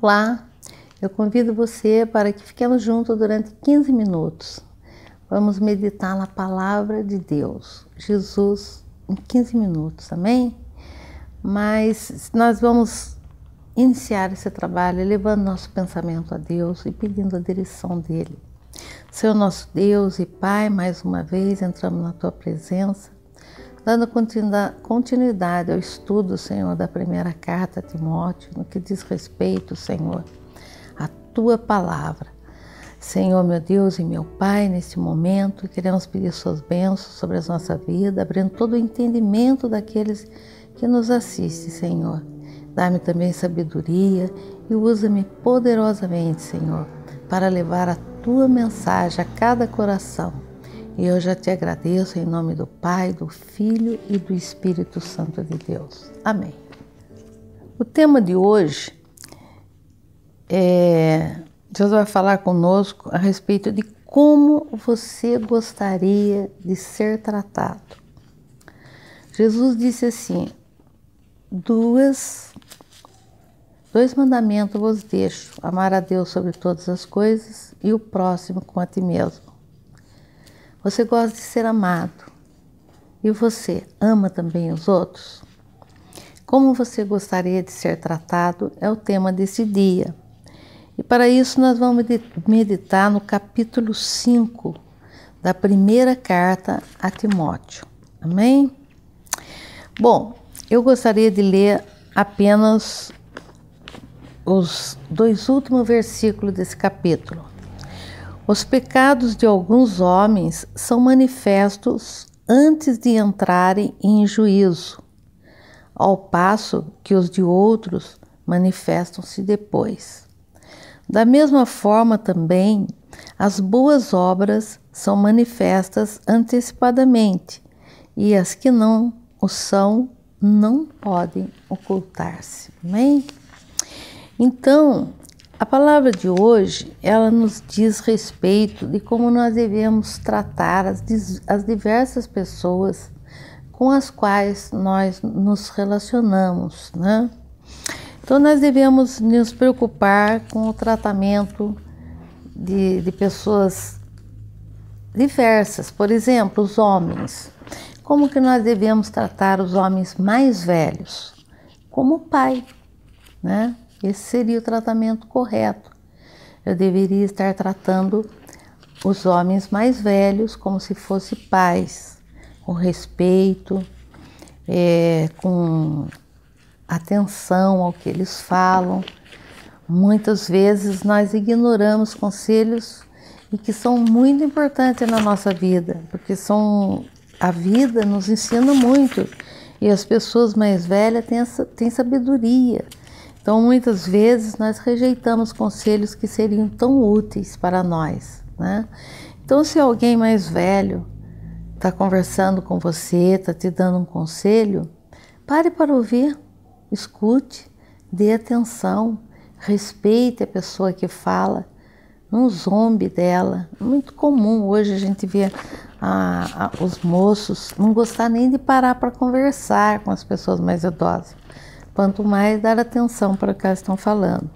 Olá, eu convido você para que fiquemos juntos durante 15 minutos. Vamos meditar na palavra de Deus, Jesus, em 15 minutos, amém? Mas nós vamos iniciar esse trabalho levando nosso pensamento a Deus e pedindo a direção dEle. Senhor nosso Deus e Pai, mais uma vez entramos na Tua presença, dando continuidade ao estudo, Senhor, da primeira carta a Timóteo, no que diz respeito, Senhor, à Tua palavra. Senhor, meu Deus e meu Pai, nesse momento, queremos pedir Suas bênçãos sobre a nossa vida, abrindo todo o entendimento daqueles que nos assistem, Senhor. Dá-me também sabedoria e usa-me poderosamente, Senhor, para levar a Tua mensagem a cada coração. E eu já te agradeço em nome do Pai, do Filho e do Espírito Santo de Deus. Amém. O tema de hoje Deus vai falar conosco a respeito de como você gostaria de ser tratado. Jesus disse assim: dois mandamentos vos deixo, amar a Deus sobre todas as coisas e o próximo como a ti mesmo. Você gosta de ser amado e você ama também os outros? Como você gostaria de ser tratado é o tema desse dia. E para isso nós vamos meditar no capítulo 5 da primeira carta a Timóteo. Amém? Bom, eu gostaria de ler apenas os 2 últimos versículos desse capítulo. Os pecados de alguns homens são manifestos antes de entrarem em juízo, ao passo que os de outros manifestam-se depois. Da mesma forma também, as boas obras são manifestas antecipadamente, e as que não o são não podem ocultar-se. Amém? Então, a palavra de hoje, ela nos diz respeito de como nós devemos tratar as diversas pessoas com as quais nós nos relacionamos, né? Então, nós devemos nos preocupar com o tratamento de pessoas diversas. Por exemplo, os homens. Como que nós devemos tratar os homens mais velhos? Como pai, né? Esse seria o tratamento correto. Eu deveria estar tratando os homens mais velhos como se fossem pais, com respeito, com atenção ao que eles falam. Muitas vezes nós ignoramos conselhos e que são muito importantes na nossa vida, porque a vida nos ensina muito e as pessoas mais velhas têm sabedoria. Então, muitas vezes, nós rejeitamos conselhos que seriam tão úteis para nós, né? Então, se alguém mais velho está conversando com você, está te dando um conselho, pare para ouvir, escute, dê atenção, respeite a pessoa que fala, não zombe dela. Muito comum hoje a gente vê os moços não gostar nem de parar para conversar com as pessoas mais idosas. Quanto mais dar atenção para o que elas estão falando.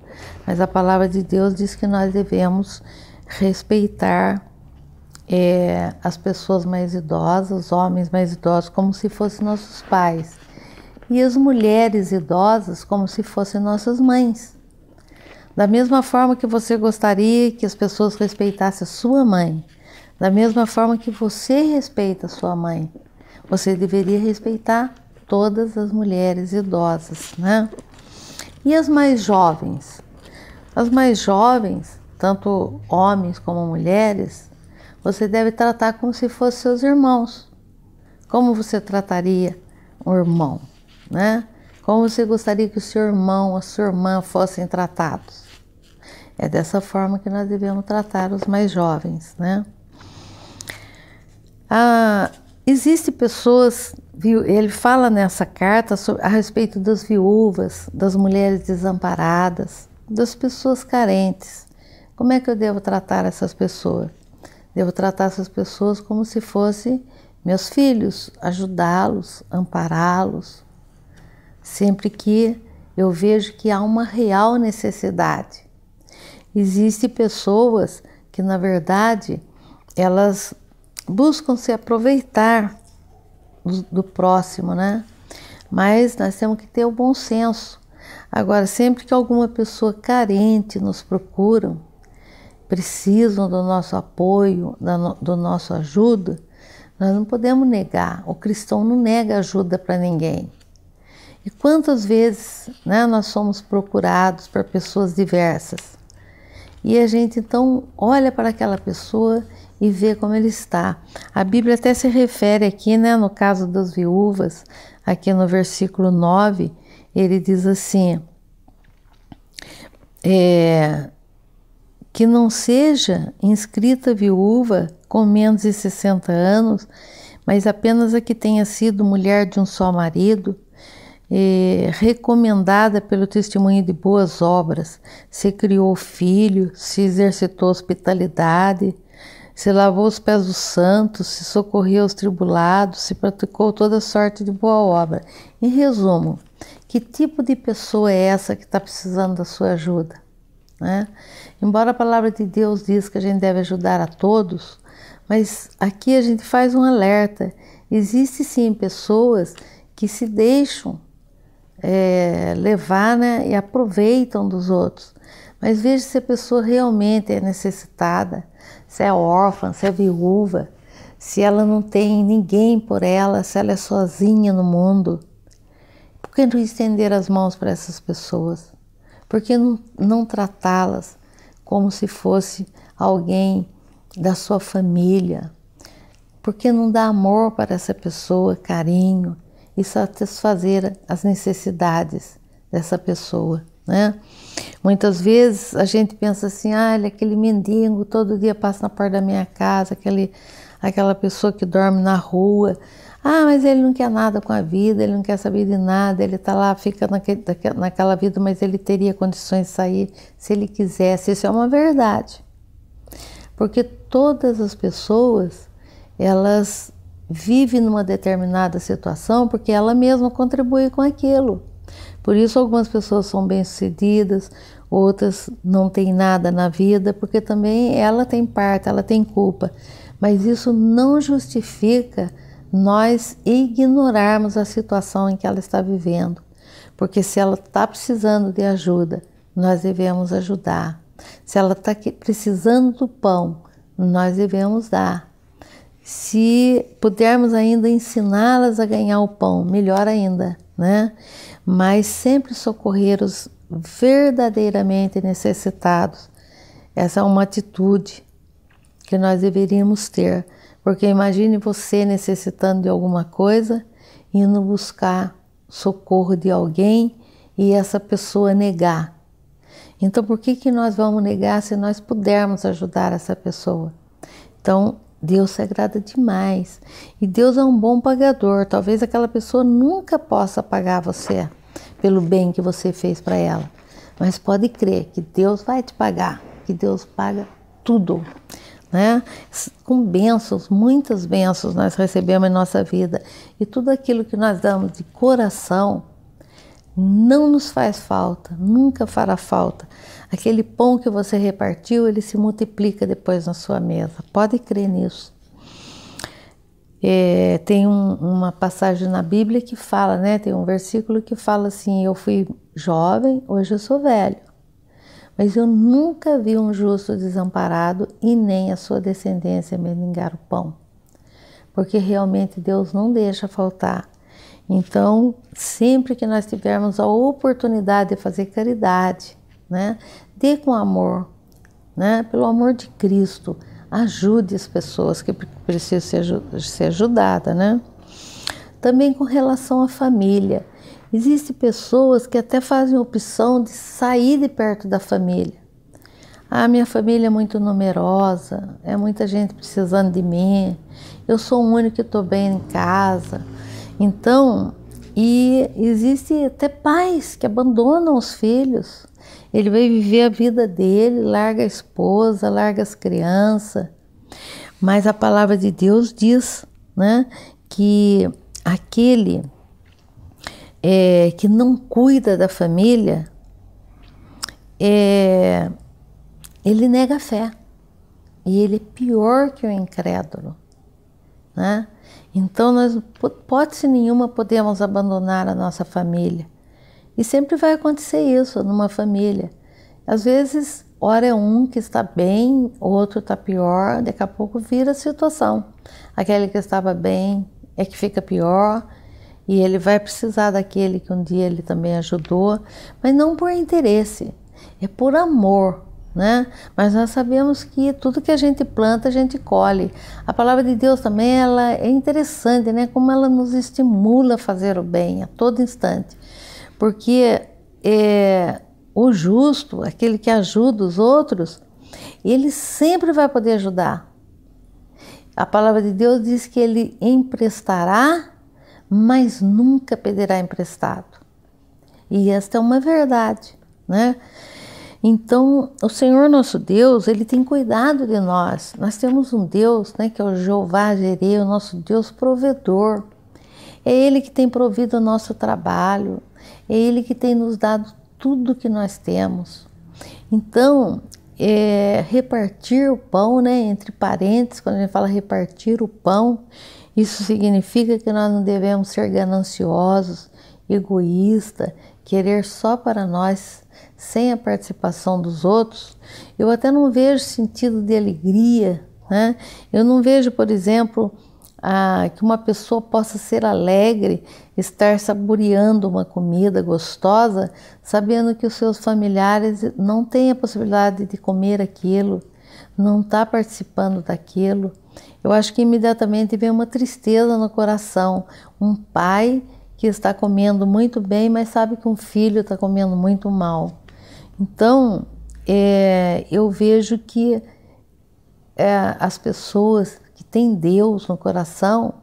Mas a palavra de Deus diz que nós devemos respeitar as pessoas mais idosas, os homens mais idosos, como se fossem nossos pais. E as mulheres idosas como se fossem nossas mães. Da mesma forma que você gostaria que as pessoas respeitassem a sua mãe, da mesma forma que você respeita a sua mãe, você deveria respeitar todas as mulheres idosas, né? E as mais jovens? As mais jovens, tanto homens como mulheres, você deve tratar como se fossem seus irmãos. Como você trataria um irmão, né? Como você gostaria que o seu irmão, a sua irmã fossem tratados? É dessa forma que nós devemos tratar os mais jovens, né? Existem pessoas, ele fala nessa carta a respeito das viúvas, das mulheres desamparadas, das pessoas carentes. Como é que eu devo tratar essas pessoas? Devo tratar essas pessoas como se fossem meus filhos, ajudá-los, ampará-los. Sempre que eu vejo que há uma real necessidade. Existem pessoas que, na verdade, elas buscam se aproveitar do próximo, né? Mas nós temos que ter o bom senso. Agora, sempre que alguma pessoa carente nos procura, precisam do nosso apoio, do nosso ajuda, nós não podemos negar. O cristão não nega ajuda para ninguém. E quantas vezes, né, nós somos procurados por pessoas diversas e a gente então olha para aquela pessoa e vê como ele está. A Bíblia até se refere aqui, né, no caso das viúvas, aqui no versículo 9, ele diz assim, que não seja inscrita viúva com menos de 60 anos, mas apenas a que tenha sido mulher de um só marido, recomendada pelo testemunho de boas obras, se criou filho, se exercitou hospitalidade, se lavou os pés dos santos, se socorreu os tribulados, se praticou toda sorte de boa obra. Em resumo, que tipo de pessoa é essa que está precisando da sua ajuda? Né? Embora a palavra de Deus diz que a gente deve ajudar a todos, mas aqui a gente faz um alerta. Existem sim pessoas que se deixam levar, né, e aproveitam dos outros. Mas veja se a pessoa realmente é necessitada, se é órfã, se é viúva, se ela não tem ninguém por ela, se ela é sozinha no mundo. Por que não estender as mãos para essas pessoas? Por que não tratá-las como se fosse alguém da sua família? Por que não dar amor para essa pessoa, carinho e satisfazer as necessidades dessa pessoa, né? Muitas vezes a gente pensa assim, aquele mendigo todo dia passa na porta da minha casa, aquela pessoa que dorme na rua, mas ele não quer nada com a vida, ele não quer saber de nada, ele está lá, fica naquela vida, mas ele teria condições de sair se ele quisesse. Isso é uma verdade, porque todas as pessoas, elas vivem numa determinada situação porque ela mesma contribui com aquilo. Por isso algumas pessoas são bem-sucedidas, outras não têm nada na vida, porque também ela tem parte, ela tem culpa. Mas isso não justifica nós ignorarmos a situação em que ela está vivendo. Porque se ela está precisando de ajuda, nós devemos ajudar. Se ela está precisando do pão, nós devemos dar. Se pudermos ainda ensiná-las a ganhar o pão, melhor ainda, né? Mas sempre socorrer os verdadeiramente necessitados. Essa é uma atitude que nós deveríamos ter, porque imagine você necessitando de alguma coisa, indo buscar socorro de alguém e essa pessoa negar. Então, por que nós vamos negar se nós pudermos ajudar essa pessoa? Então, Deus se agrada demais e Deus é um bom pagador. Talvez aquela pessoa nunca possa pagar você pelo bem que você fez para ela, mas pode crer que Deus vai te pagar, que Deus paga tudo, né? Com bênçãos, muitas bênçãos nós recebemos em nossa vida e tudo aquilo que nós damos de coração não nos faz falta, nunca fará falta. Aquele pão que você repartiu, ele se multiplica depois na sua mesa. Pode crer nisso. Tem uma passagem na Bíblia que fala, né? Tem um versículo que fala assim, eu fui jovem, hoje eu sou velho. Mas eu nunca vi um justo desamparado e nem a sua descendência mendigar o pão. Porque realmente Deus não deixa faltar. Então, sempre que nós tivermos a oportunidade de fazer caridade, né, dê com amor, né, pelo amor de Cristo, ajude as pessoas que precisam ser ajudadas, né? Também com relação à família, existem pessoas que até fazem a opção de sair de perto da família. Minha família é muito numerosa, é muita gente precisando de mim, eu sou o único que estou bem em casa. Então, e existe até pais que abandonam os filhos. Ele vai viver a vida dele, larga a esposa, larga as crianças. Mas a palavra de Deus diz, né, que aquele que não cuida da família, ele nega a fé. E ele é pior que o incrédulo, né? Então, nós, por hipótese nenhuma, podemos abandonar a nossa família. E sempre vai acontecer isso numa família. Às vezes, ora é um que está bem, outro está pior, daqui a pouco vira a situação. Aquele que estava bem é que fica pior, e ele vai precisar daquele que um dia ele também ajudou, mas não por interesse, é por amor, né? Mas nós sabemos que tudo que a gente planta, a gente colhe. A palavra de Deus também, ela é interessante, né? Como ela nos estimula a fazer o bem a todo instante. Porque o justo, aquele que ajuda os outros, ele sempre vai poder ajudar. A palavra de Deus diz que ele emprestará, mas nunca pedirá emprestado. E esta é uma verdade, né? Então, o Senhor nosso Deus, ele tem cuidado de nós. Nós temos um Deus, né, que é o Jeová Jireh, o nosso Deus provedor. É Ele que tem provido o nosso trabalho. É Ele que tem nos dado tudo que nós temos. Então, repartir o pão, né, entre parênteses, quando a gente fala repartir o pão, isso significa que nós não devemos ser gananciosos, egoístas, querer só para nós, sem a participação dos outros. Eu até não vejo sentido de alegria, né? Eu não vejo, por exemplo, que uma pessoa possa ser alegre, estar saboreando uma comida gostosa, sabendo que os seus familiares não têm a possibilidade de comer aquilo, não está participando daquilo. Eu acho que imediatamente vem uma tristeza no coração. Um pai que está comendo muito bem, mas sabe que um filho está comendo muito mal. Então, eu vejo que as pessoas que têm Deus no coração,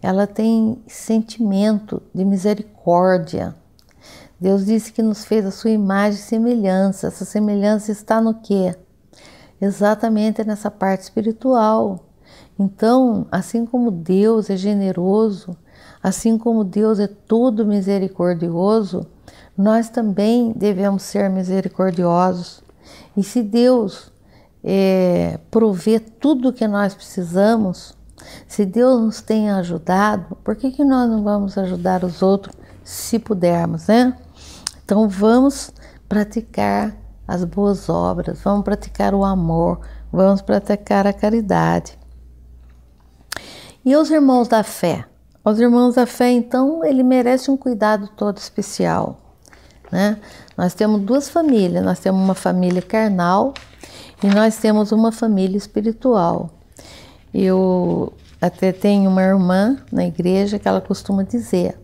ela tem sentimento de misericórdia. Deus disse que nos fez a sua imagem e semelhança. Essa semelhança está no quê? Exatamente nessa parte espiritual. Então, assim como Deus é generoso, assim como Deus é todo misericordioso, nós também devemos ser misericordiosos. E se Deus prover tudo o que nós precisamos, se Deus nos tem ajudado, por que nós não vamos ajudar os outros se pudermos, né? Então vamos praticar as boas obras, vamos praticar o amor, vamos praticar a caridade. E os irmãos da fé? Os irmãos da fé, então, ele merece um cuidado todo especial, né? Nós temos duas famílias, nós temos uma família carnal e nós temos uma família espiritual. Eu até tenho uma irmã na igreja que ela costuma dizer: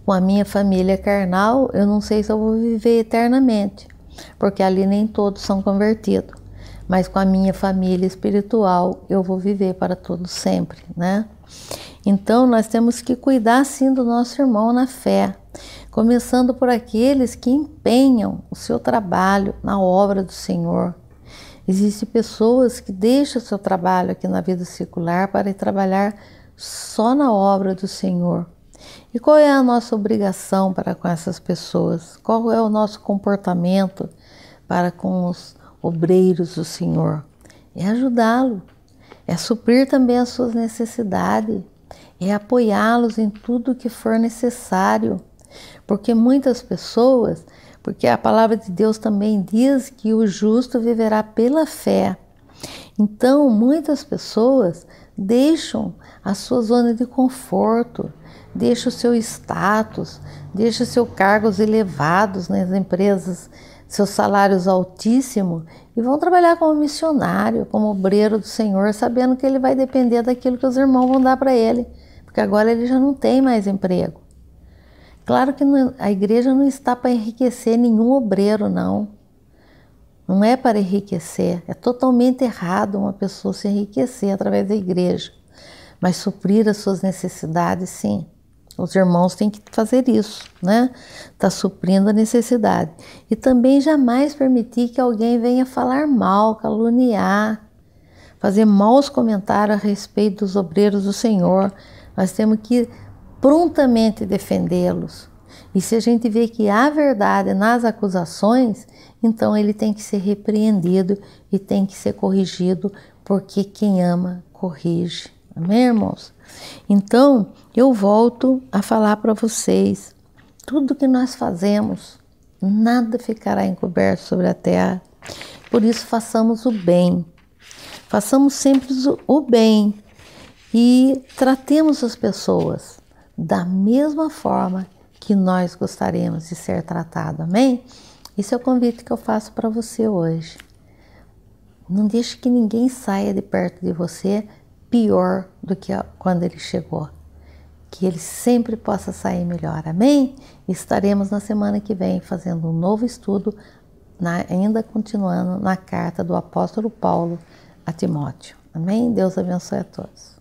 com a minha família carnal, eu não sei se eu vou viver eternamente, porque ali nem todos são convertidos, mas com a minha família espiritual eu vou viver para todo sempre, né? Então nós temos que cuidar sim do nosso irmão na fé, começando por aqueles que empenham o seu trabalho na obra do Senhor. Existem pessoas que deixam o seu trabalho aqui na vida secular para ir trabalhar só na obra do Senhor. E qual é a nossa obrigação para com essas pessoas? Qual é o nosso comportamento para com os obreiros do Senhor? É ajudá-lo, é suprir também as suas necessidades, é apoiá-los em tudo que for necessário. Porque muitas pessoas, porque a palavra de Deus também diz que o justo viverá pela fé. Então, muitas pessoas deixam a sua zona de conforto, deixam o seu status, deixam seus cargos elevados nas empresas, seus salários altíssimos, e vão trabalhar como missionário, como obreiro do Senhor, sabendo que ele vai depender daquilo que os irmãos vão dar para ele, porque agora ele já não tem mais emprego. Claro que a igreja não está para enriquecer nenhum obreiro, não. Não é para enriquecer. É totalmente errado uma pessoa se enriquecer através da igreja. Mas suprir as suas necessidades, sim. Os irmãos têm que fazer isso, né? Está suprindo a necessidade. E também jamais permitir que alguém venha falar mal, caluniar, fazer maus comentários a respeito dos obreiros do Senhor. Nós temos que prontamente defendê-los. E se a gente vê que há verdade nas acusações, então ele tem que ser repreendido e tem que ser corrigido, porque quem ama, corrige. Amém, irmãos? Então, eu volto a falar para vocês, tudo que nós fazemos, nada ficará encoberto sobre a terra. Por isso, façamos o bem. Façamos sempre o bem e tratemos as pessoas da mesma forma que nós gostaríamos de ser tratados, amém? Esse é o convite que eu faço para você hoje. Não deixe que ninguém saia de perto de você pior do que quando ele chegou. Que ele sempre possa sair melhor, amém? Estaremos na semana que vem fazendo um novo estudo, ainda continuando na carta do apóstolo Paulo a Timóteo. Amém? Deus abençoe a todos.